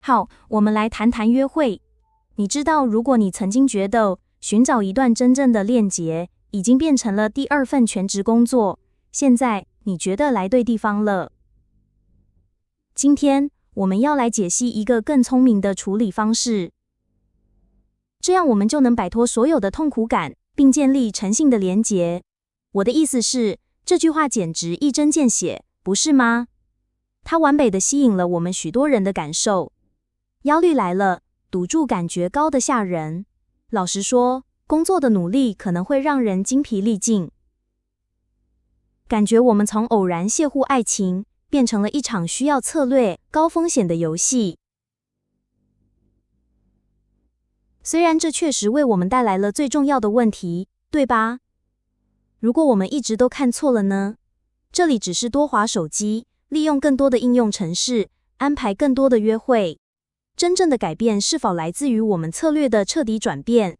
好，我们来谈谈约会。你知道，如果你曾经觉得寻找一段真正的链接已经变成了第二份全职工作，现在你觉得来对地方了。今天我们要来解析一个更聪明的处理方式，这样我们就能摆脱所有的痛苦感，并建立诚信的连结。我的意思是，这句话简直一针见血，不是吗？它完美地吸引了我们许多人的感受。压力来了，赌注感觉高得吓人。老实说，工作的努力可能会让人精疲力尽，感觉我们从偶然邂逅爱情，变成了一场需要策略、高风险的游戏。虽然这确实为我们带来了最重要的问题，对吧？如果我们一直都看错了呢？这里只是多滑手机，利用更多的应用程式，安排更多的约会。真正的改变是否来自于我们策略的彻底转变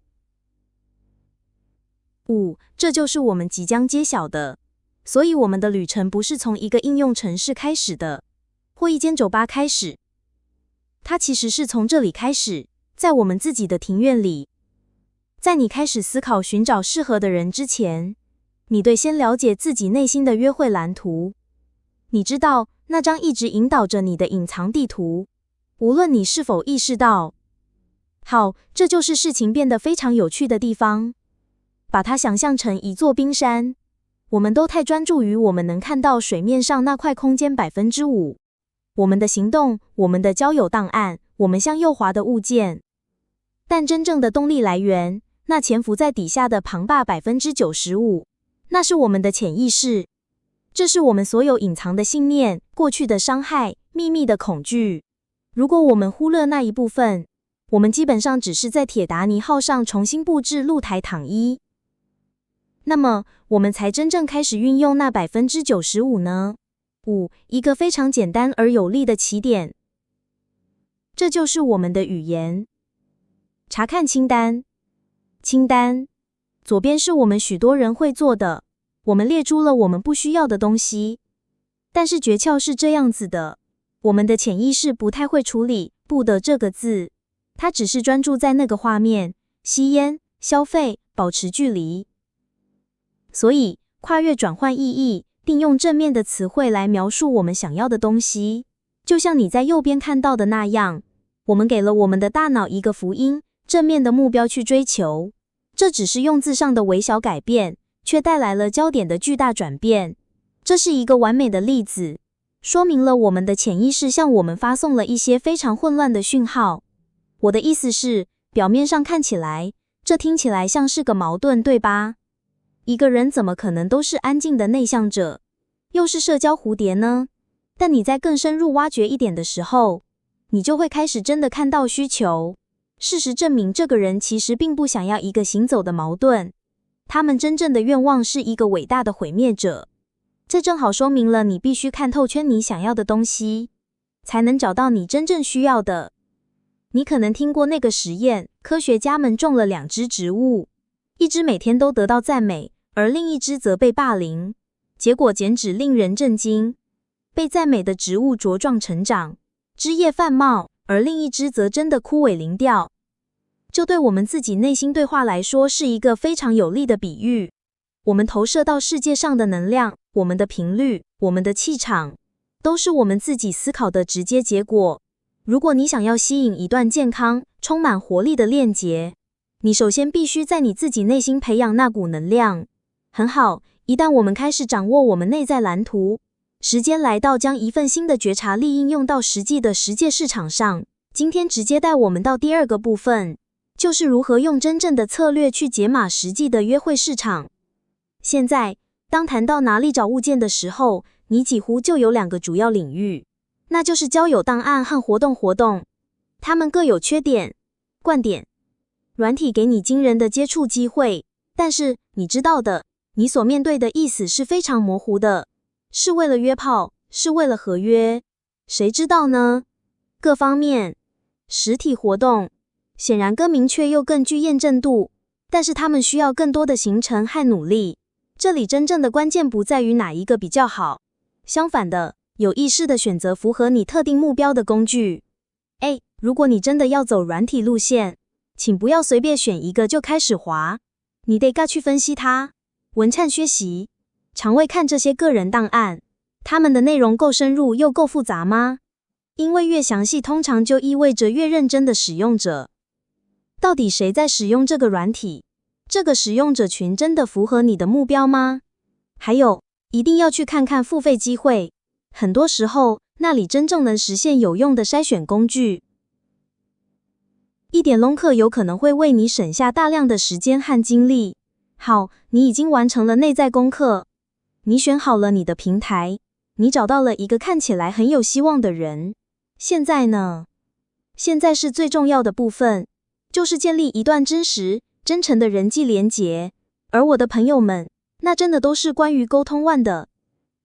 ？5. 这就是我们即将揭晓的。所以我们的旅程不是从一个应用程式开始的，或一间酒吧开始。它其实是从这里开始，在我们自己的庭院里。在你开始思考寻找适合的人之前，你得先了解自己内心的约会蓝图。你知道那张一直引导着你的隐藏地图，无论你是否意识到。好，这就是事情变得非常有趣的地方。把它想象成一座冰山，我们都太专注于我们能看到水面上那块空间 5%。我们的行动，我们的交友档案，我们向右滑的物件。但真正的动力来源，那潜伏在底下的庞大 95%， 那是我们的潜意识。这是我们所有隐藏的信念、过去的伤害、秘密的恐惧。如果我们忽略那一部分，我们基本上只是在铁达尼号上重新布置露台躺椅。那么，我们才真正开始运用那 95% 呢？5. 一个非常简单而有力的起点。这就是我们的语言。查看清单。清单。左边是我们许多人会做的，我们列出了我们不需要的东西。但是诀窍是这样子的，我们的潜意识不太会处理“不的”这个字，它只是专注在那个画面：吸烟、消费、保持距离。所以，跨越转换意义，并用正面的词汇来描述我们想要的东西。就像你在右边看到的那样，我们给了我们的大脑一个福音，正面的目标去追求。这只是用字上的微小改变，却带来了焦点的巨大转变。这是一个完美的例子，说明了我们的潜意识向我们发送了一些非常混乱的讯号。我的意思是，表面上看起来，这听起来像是个矛盾，对吧？一个人怎么可能都是安静的内向者，又是社交蝴蝶呢？但你在更深入挖掘一点的时候，你就会开始真的看到需求。事实证明，这个人其实并不想要一个行走的矛盾，他们真正的愿望是一个伟大的毁灭者。这正好说明了你必须看透圈你想要的东西，才能找到你真正需要的。你可能听过那个实验，科学家们种了2只植物，一只每天都得到赞美，而另一只则被霸凌。结果简直令人震惊，被赞美的植物茁壮成长，枝叶繁茂，而另一只则真的枯萎零掉。就对我们自己内心对话来说，是一个非常有力的比喻。我们投射到世界上的能量，我们的频率，我们的气场，都是我们自己思考的直接结果。如果你想要吸引一段健康、充满活力的链接，你首先必须在你自己内心培养那股能量。很好，一旦我们开始掌握我们内在蓝图，时间来到将一份新的觉察力应用到实际的世界市场上。今天直接带我们到第2个部分，就是如何用真正的策略去解码实际的约会市场。现在，当谈到哪里找物件的时候，你几乎就有2个主要领域，那就是交友档案和活动。它们各有缺点、惯点。软体给你惊人的接触机会，但是你知道的，你所面对的意思是非常模糊的。是为了约炮，是为了合约，谁知道呢？各方面，实体活动显然更明确又更具验证度，但是它们需要更多的行程和努力。这里真正的关键不在于哪一个比较好，相反的，有意识地选择符合你特定目标的工具。如果你真的要走软体路线，请不要随便选一个就开始滑，你得去分析它，文缮学习，常会看这些个人档案，他们的内容够深入又够复杂吗？因为越详细通常就意味着越认真的使用者。到底谁在使用这个软体？这个使用者群真的符合你的目标吗？还有，一定要去看看付费机会，很多时候那里真正能实现有用的筛选工具。一点龙课有可能会为你省下大量的时间和精力。好，你已经完成了内在功课，你选好了你的平台，你找到了一个看起来很有希望的人。现在呢？现在是最重要的部分，就是建立一段真实、真诚的人际连结。而我的朋友们，那真的都是关于沟通1的。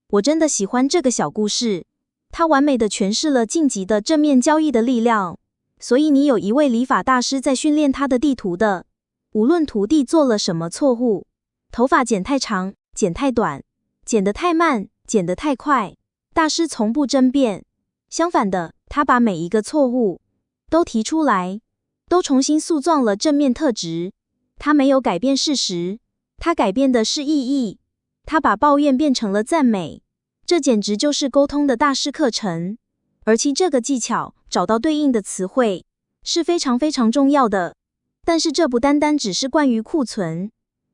我真的喜欢这个小故事，它完美的诠释了晋级的正面交易的力量。所以你有一位理发大师在训练他的地图的，无论徒弟做了什么错误，头发剪太长、剪太短，剪得太慢、剪得太快，大师从不争辩。相反的，他把每一个错误都提出来，都重新塑造了正面特质。他没有改变事实，他改变的是意义。他把抱怨变成了赞美，这简直就是沟通的大师课程。而其这个技巧，找到对应的词汇，是非常非常重要的。但是这不单单只是关于库存，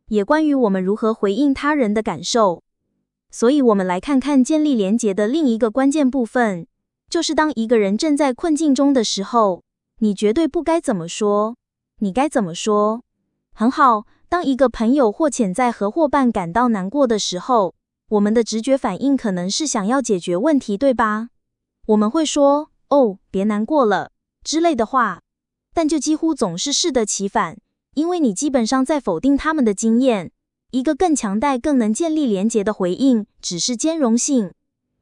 也关于我们如何回应他人的感受。所以我们来看看建立连结的另一个关键部分，就是当一个人正在困境中的时候，你绝对不该怎么说，你该怎么说？很好，当一个朋友或潜在合伙伴感到难过的时候，我们的直觉反应可能是想要解决问题，对吧？我们会说，哦，别难过了之类的话，但就几乎总是适得其反，因为你基本上在否定他们的经验。一个更强大、更能建立连结的回应，只是兼容性。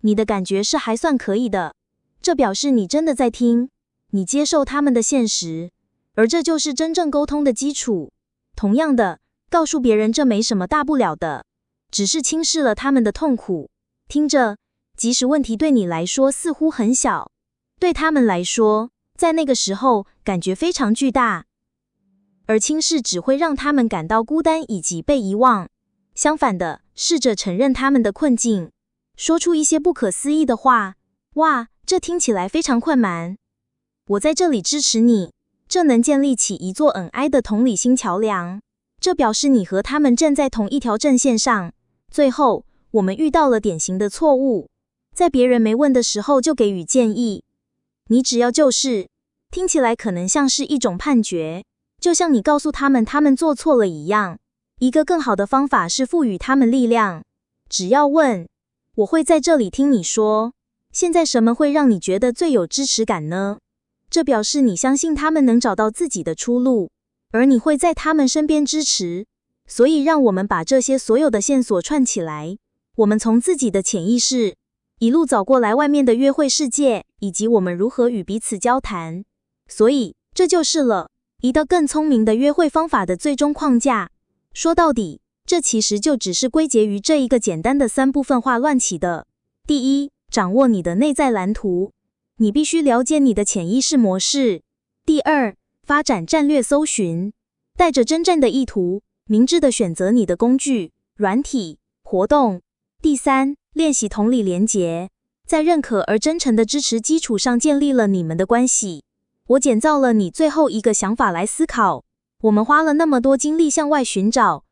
你的感觉是还算可以的，这表示你真的在听，你接受他们的现实，而这就是真正沟通的基础。同样的，告诉别人这没什么大不了的，只是轻视了他们的痛苦。听着，即使问题对你来说似乎很小，对他们来说，在那个时候感觉非常巨大。而轻视只会让他们感到孤单以及被遗忘。相反的，试着承认他们的困境，说出一些不可思议的话。哇，这听起来非常困难。我在这里支持你。这能建立起一座恩爱的同理心桥梁，这表示你和他们站在同一条阵线上。最后，我们遇到了典型的错误，在别人没问的时候就给予建议。你只要就是，听起来可能像是一种判决，就像你告诉他们做错了一样。一个更好的方法是赋予他们力量。只要问，我会在这里听你说，现在什么会让你觉得最有支持感呢？这表示你相信他们能找到自己的出路，而你会在他们身边支持。所以让我们把这些所有的线索串起来，我们从自己的潜意识一路走过来外面的约会世界，以及我们如何与彼此交谈。所以这就是了一道更聪明的约会方法的最终框架。说到底，这其实就只是归结于这一个简单的3部分化乱起的。第一，掌握你的内在蓝图，你必须了解你的潜意识模式。第二，发展战略搜寻，带着真正的意图，明智地选择你的工具、软体、活动。第三，练习同理连结，在认可而真诚的支持基础上建立了你们的关系。我简造了你最后一个想法来思考。我们花了那么多精力向外寻找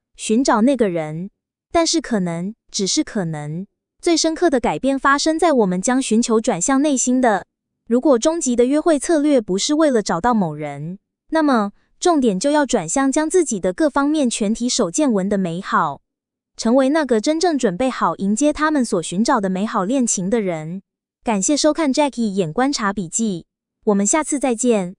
那个人，但是可能，只是可能，最深刻的改变发生在我们将寻求转向内心的。如果终极的约会策略不是为了找到某人，那么重点就要转向将自己的各方面全体手见闻的美好，成为那个真正准备好迎接他们所寻找的美好恋情的人。感谢收看 Jackie 眼观察笔记，我们下次再见。